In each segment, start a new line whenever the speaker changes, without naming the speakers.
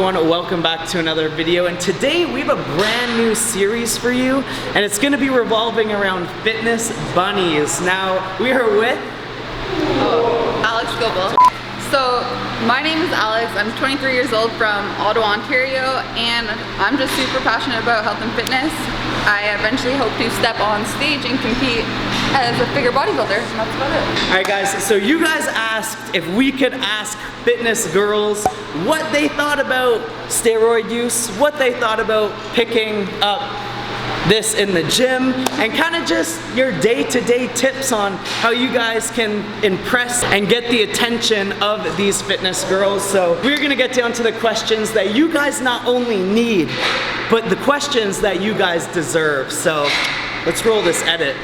everyone, welcome back to another video, and today we have a brand new series for you, and it's going to be revolving around fitness bunnies. Now, we are with
Alex Goebel. So, my name is Alex. I'm 23 years old from Ottawa, Ontario, and I'm just super passionate about health and fitness. I eventually hope to step on stage and compete as a figure bodybuilder, and that's about it.
Alright guys, so you guys asked if we could ask fitness girls what they thought about steroid use, what they thought about picking up this in the gym, and kind of just your day-to-day tips on how you guys can impress and get the attention of these fitness girls. So we're gonna get down to the questions that you guys not only need, but the questions that you guys deserve. So let's roll this edit.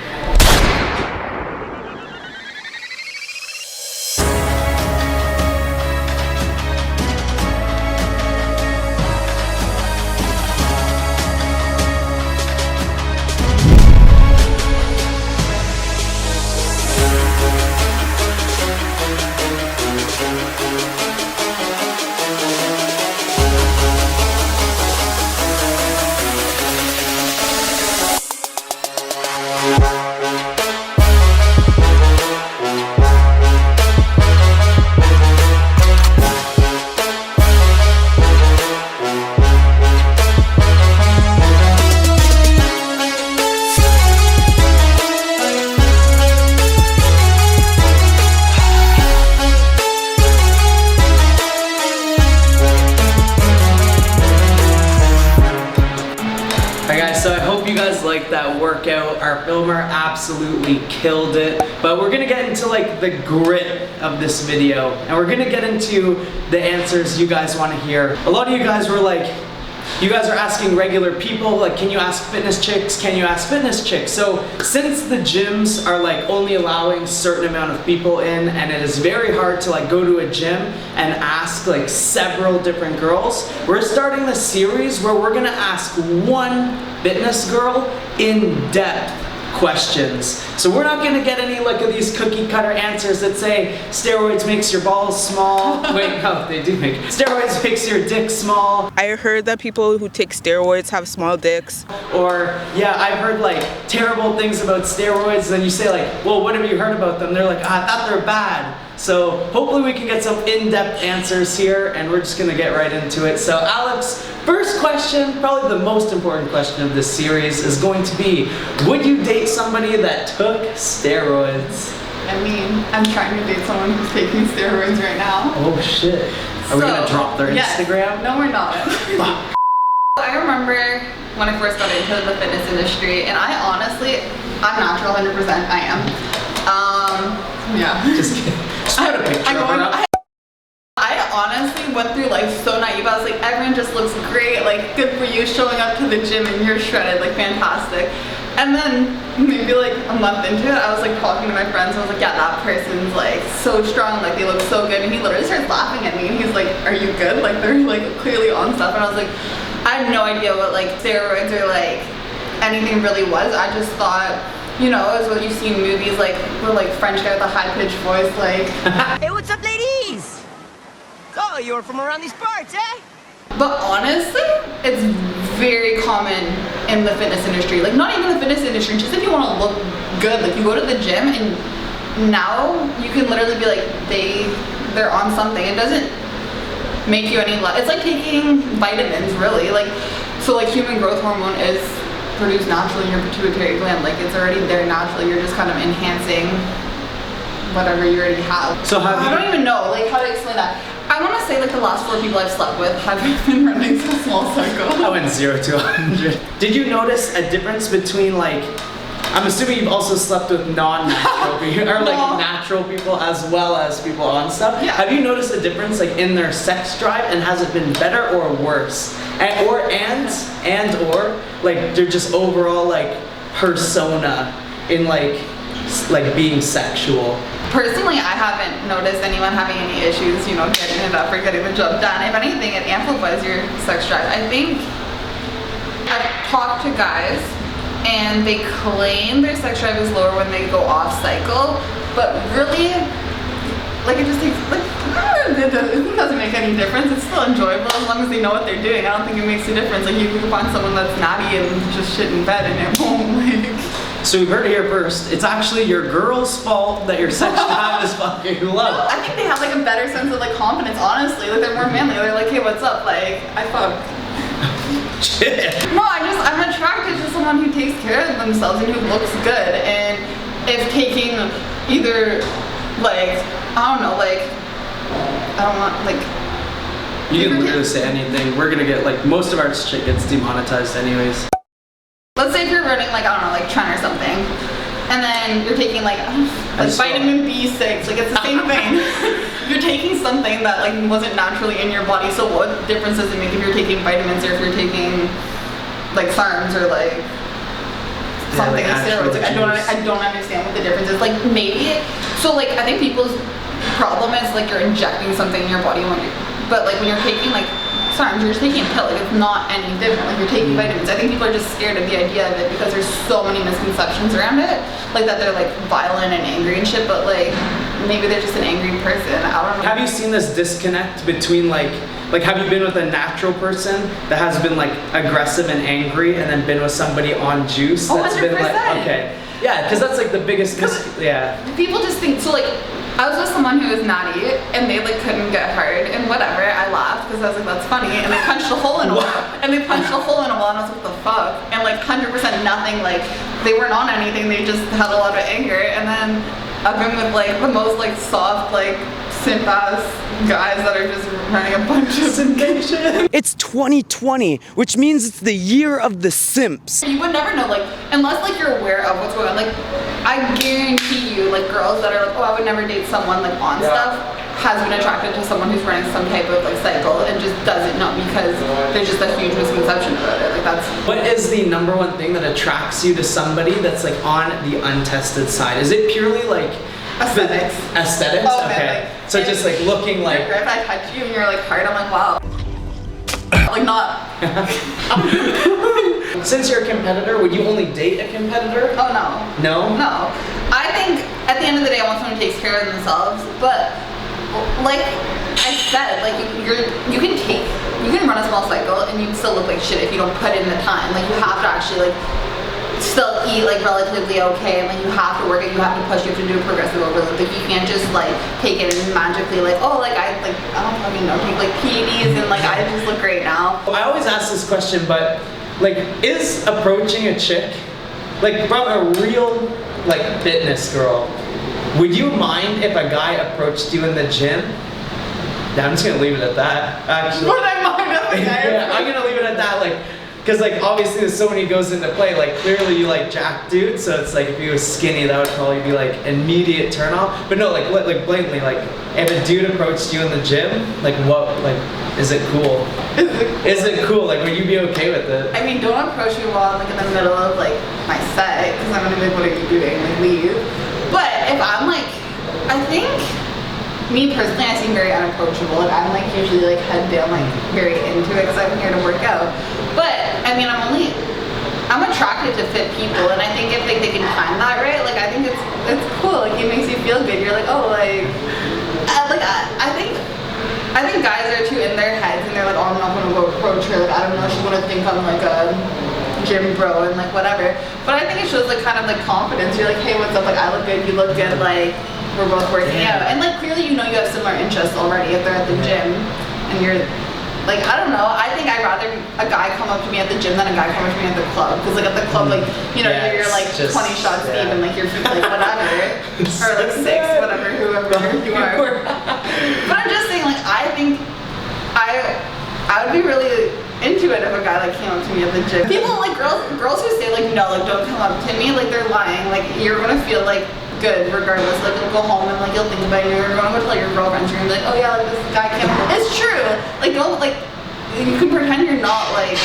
So I hope you guys liked that workout. Our filmer absolutely killed it. But we're gonna get into like the grit of this video, and we're gonna get into the answers you guys wanna hear. A lot of you guys were like, you guys are asking regular people, like, can you ask fitness chicks? Can you ask fitness chicks? So since the gyms are like only allowing a certain amount of people in, and it is very hard to like go to a gym and ask like several different girls, we're starting this series where we're gonna ask one fitness girl in-depth questions. So we're not gonna get any like of these cookie cutter answers that say steroids makes your balls small. Wait, no, they do make steroids makes your dick small.
I heard that people who take steroids have small dicks.
Or yeah, I've heard like terrible things about steroids, and then you say like, well, what have you heard about them? They're like, I thought they're bad. So hopefully we can get some in-depth answers here, and we're just gonna get right into it. So Alex, first question, probably the most important question of this series, is going to be, would you date somebody that took steroids?
I mean, I'm trying to date someone who's taking steroids right now.
Oh shit. Are we gonna drop their Instagram?
No, we're not. I remember when I first got into the fitness industry, and I honestly, I'm natural 100%, I am. Yeah.
Just kidding. Just put a picture of her up.
I honestly went through life so naive. I was like, everyone just looks great, like good for you showing up to the gym and you're shredded, like fantastic. And then maybe like a month into it, I was like talking to my friends, I was like, yeah, that person's like so strong, like they look so good. And he literally starts laughing at me and he's like, are you good? Like they're like clearly on stuff. And I was like, I had no idea what like steroids or like anything really was. I just thought, you know, it was what you see in movies, like where like French guy with a high-pitched voice, like
hey, what's up, ladies? Oh, you're from around these parts, eh?
But honestly, it's very common in the fitness industry. Like not even the fitness industry, just if you want to look good, like you go to the gym and now you can literally be like, they're on something. It doesn't make you any less. It's like taking vitamins, really. Like, so like human growth hormone is produced naturally in your pituitary gland. Like it's already there naturally. You're just kind of enhancing whatever you already have.
So I
don't even know like how to explain that. I want to say like the last 4 people I've slept with have been running a small cycle.
I went 0 to 100. Did you notice a difference between like, I'm assuming you've also slept with non-natural people, or like natural people as well as people on stuff?
Yeah.
Have you noticed a difference like in their sex drive, and has it been better or worse? And or like they're just overall like persona in like being sexual?
Personally, I haven't noticed anyone having any issues, you know, getting it up or getting the job done. If anything, it amplifies your sex drive. I think I've talked to guys and they claim their sex drive is lower when they go off cycle, but really, like it just takes, like, I don't it doesn't make any difference. It's still enjoyable as long as they know what they're doing. I don't think it makes a difference. Like you can find someone that's natty and just shit in bed and it won't like.
So we heard it here first. It's actually your girl's fault that your sex drive is fucking low.
I think they have like a better sense of like confidence. Honestly, like they're more manly. They're like, hey, what's up? Like I fuck.
Shit.
No, I'm attracted to someone who takes care of themselves and who looks good. And if taking either like I don't know, like I don't want like.
You can literally say anything. We're gonna get like most of our shit gets demonetized anyways.
Let's say if you're running like I don't know, like Tren or something, and then you're taking like vitamin B6, like it's the same thing. You're taking something that like wasn't naturally in your body. So what difference does it make if you're taking vitamins or if you're taking like SARMs or like something
like
like steroids? Like I don't understand what the difference is. Like maybe so like I think people's problem is like you're injecting something in your body but like when you're taking like SARMs, you're just taking a pill. Like it's not any different. Like you're taking vitamins. I think people are just scared of the idea of it because there's so many misconceptions around it. Like that they're like violent and angry and shit, but like maybe they're just an angry person. I don't know.
Have you seen this disconnect between like have you been with a natural person that has been like aggressive and angry and then been with somebody on juice that's been like
100%.
okay. Yeah, because that's like the biggest yeah.
People just think so like I was with someone who was natty and they like couldn't get hard and whatever. I laughed because I was like, that's funny. And they punched a hole in a wall. And they punched a hole in a wall and I was like, what the fuck? And like 100% nothing, like they weren't on anything. They just had a lot of anger. And then I've been with like the most like soft, like simp ass guys that are just running a bunch of simpation.
It's 2020, which means it's the year of the simps.
You would never know, like, unless like you're aware of what's going on. Like, I guarantee you, like girls that are like, oh, I would never date someone like on stuff, has been attracted to someone who's running some type of like cycle and just doesn't know because there's just a huge misconception about it. Like that's.
What is the number one thing that attracts you to somebody that's like on the untested side? Is it purely like
Aesthetics.
Aesthetics?
Oh,
okay.
man, like,
so just like looking like.
If I touch you and you're like hard, I'm like, wow. Like not.
Since you're a competitor, would you only date a competitor?
Oh no.
No?
No. I think at the end of the day, I want someone who takes care of themselves. But like I said, like you can run a small cycle and you can still look like shit if you don't put in the time. Like you have to actually like still eat like relatively okay, and like you have to work it, you have to push, you have to do a progressive overload. Like you can't just like take it and magically like, oh, like I don't fucking know, take like PEDs and like I just look great now.
I always ask this question, but like, is approaching a chick, like from a real like fitness girl, would you mind if a guy approached you in the gym? Yeah, I'm just gonna leave it at that. Actually,
Would I mind if a guy
yeah, I'm gonna leave it at that. Like, because like obviously there's so many goes into play. Like clearly you like jack dude, so it's like if he was skinny, that would probably be like immediate turn off. But no, like blatantly, like if a dude approached you in the gym, like what, like is it cool? Is it cool? Like would you be okay with it?
I mean, don't approach me while I'm like in the middle of like my set, because I'm gonna be like, what are you doing? Like leave. But if I'm like, I think me personally, I seem very unapproachable. Like I'm like usually like head down, like very into it because I'm here to work out. But I mean, I'm attracted to fit people, and I think if like they can time that right, like I think it's cool. Like it makes you feel good. You're like, oh, like I think guys are too in their heads, and they're like, oh, I'm not gonna go approach her. Like I don't know, she's gonna think I'm like a gym bro and like whatever. But I think it shows like kind of like confidence. You're like, hey, what's up? Like I look good, you look good. Like we're both working out, and like clearly you know you have similar interests already if they're at the gym, and you're. Like, I don't know, I think I'd rather a guy come up to me at the gym than a guy come up to me at the club. Because, like, at the club, like, you know, you're like
just,
20 shots deep and, like, you're like, whatever. Or, like, 6, whatever, whoever you are. But I'm just saying, like, I think I would be really into it if a guy, like, came up to me at the gym. People, like, girls who say, like, no, like, don't come up to me, like, they're lying. Like, you're gonna feel, like, good regardless. Like you'll go home and like you'll think about it. You're gonna go tell your girlfriends. You're gonna be like, oh yeah, like this guy came. It's true. Like don't like you can pretend you're not like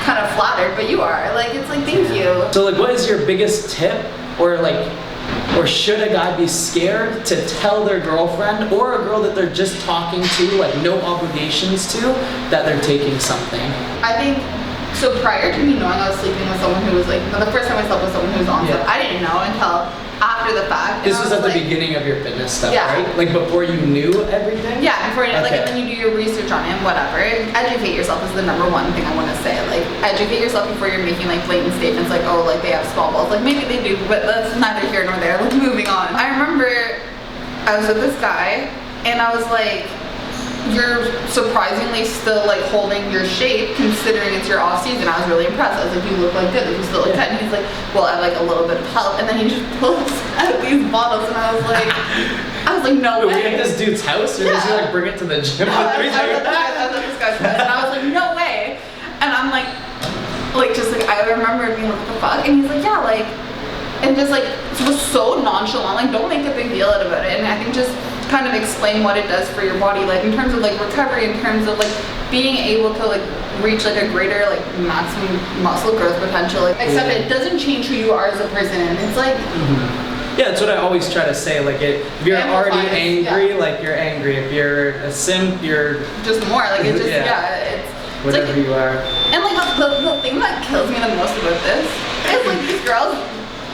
kind of flattered, but you are. Like it's like thank you.
So like, what is your biggest tip, or should a guy be scared to tell their girlfriend or a girl that they're just talking to, like no obligations to, that they're taking something?
I think. So prior to me knowing I was sleeping with someone who was like, the first time I slept with someone who was on stuff, I didn't know until after the fact.
This was at the beginning of your fitness stuff, right? Like before you knew everything?
Yeah, before like
Okay.
and then you do your research on it and whatever. Educate yourself is the number one thing I want to say. Like educate yourself before you're making like blatant statements like, oh, like they have small balls. Like maybe they do, but that's neither here nor there. Like moving on. I remember I was with this guy and I was like, you're surprisingly still like holding your shape considering it's your off season. I was really impressed. I was like, you look like good. You still look good. And he's like, well, I have like a little bit of help. And then he just pulls out these bottles, and I was like, no
Wait,
way.
we at this dude's house, or does he like bring it to the gym?
I was at this guy's house, and I was like, no way. And I'm like just like I remember being like, what the fuck? And he's like, yeah, like, and just like it was so nonchalant. Like, don't make a big deal out about it. And I think just kind of explain what it does for your body, like in terms of like recovery, in terms of like being able to like reach like a greater like maximum muscle growth potential. Like, except it doesn't change who you are as a person, and it's like.
Yeah, that's what I always try to say. Like, if you're already
Amplifies,
angry,
yeah.
like you're angry. If you're a simp, you're
Just more, like it just,
Yeah.
yeah, it's
whatever
like,
you are.
and like the thing that kills me the most about this is like these girls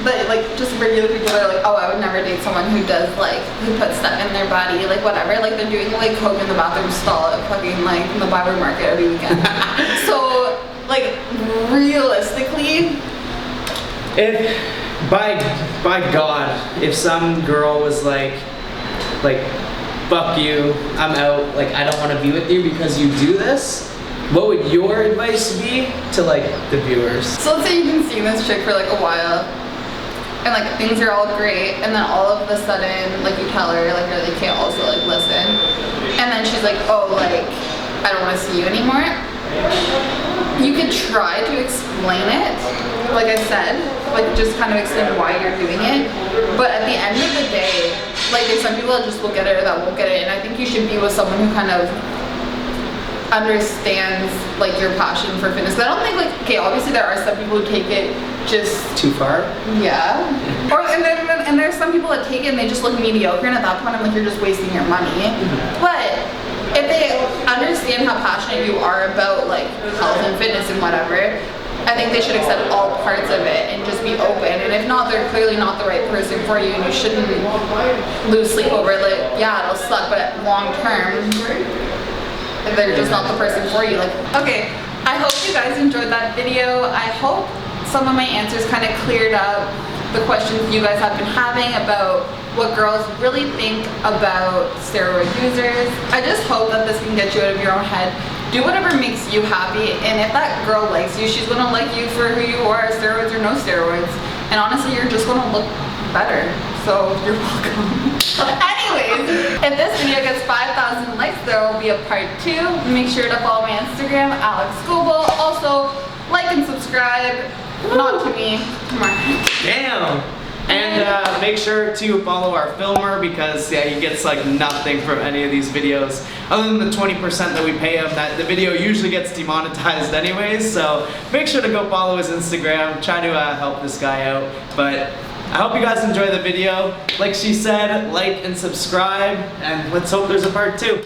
that like just regular people that are like, oh, I would never date someone who does like, who puts stuff in their body, like whatever, like they're doing like coke in the bathroom stall at fucking like the Bible market every weekend. So like realistically,
If by God, if some girl was like fuck you, I'm out, like I don't want to be with you because you do this, what would your advice be to like the viewers?
so let's say you've been seeing this chick for like a while, and like things are all great, and then all of a sudden like you tell her like really can't also like listen, and then she's like, oh, like I don't want to see you anymore. You could try to explain it, like I said, like just kind of explain why you're doing it, but at the end of the day, like there's some people that just will get it or that won't get it, and I think you should be with someone who kind of understands like your passion for fitness. 'Cause I don't think like, okay, obviously there are some people who take it just
Too far?
yeah, or and there's some people that take it and they just look mediocre, and at that point I'm like, you're just wasting your money. But if they understand how passionate you are about like health and fitness and whatever, I think they should accept all parts of it and just be open. And if not, they're clearly not the right person for you, and you shouldn't lose sleep over it. Like, yeah, it'll suck, but at long term, they're just not the person for you. Like, okay, I hope you guys enjoyed that video. I hope some of my answers kind of cleared up the questions you guys have been having about what girls really think about steroid users. I just hope that this can get you out of your own head. Do whatever makes you happy, and if that girl likes you, she's gonna like you for who you are, steroids or no steroids. And honestly, you're just gonna look better. So you're welcome. Anyways, if this video gets 5,000 likes, there will be a part 2. Make sure to follow my Instagram, Alex Scoble. Also, like and subscribe. Not to me, to Mark.
Damn! And make sure to follow our filmer, because yeah, he gets like nothing from any of these videos other than the 20% that we pay him. That the video usually gets demonetized anyways, so make sure to go follow his Instagram. Try to help this guy out. But I hope you guys enjoy the video. Like she said, like and subscribe, and let's hope there's a part 2.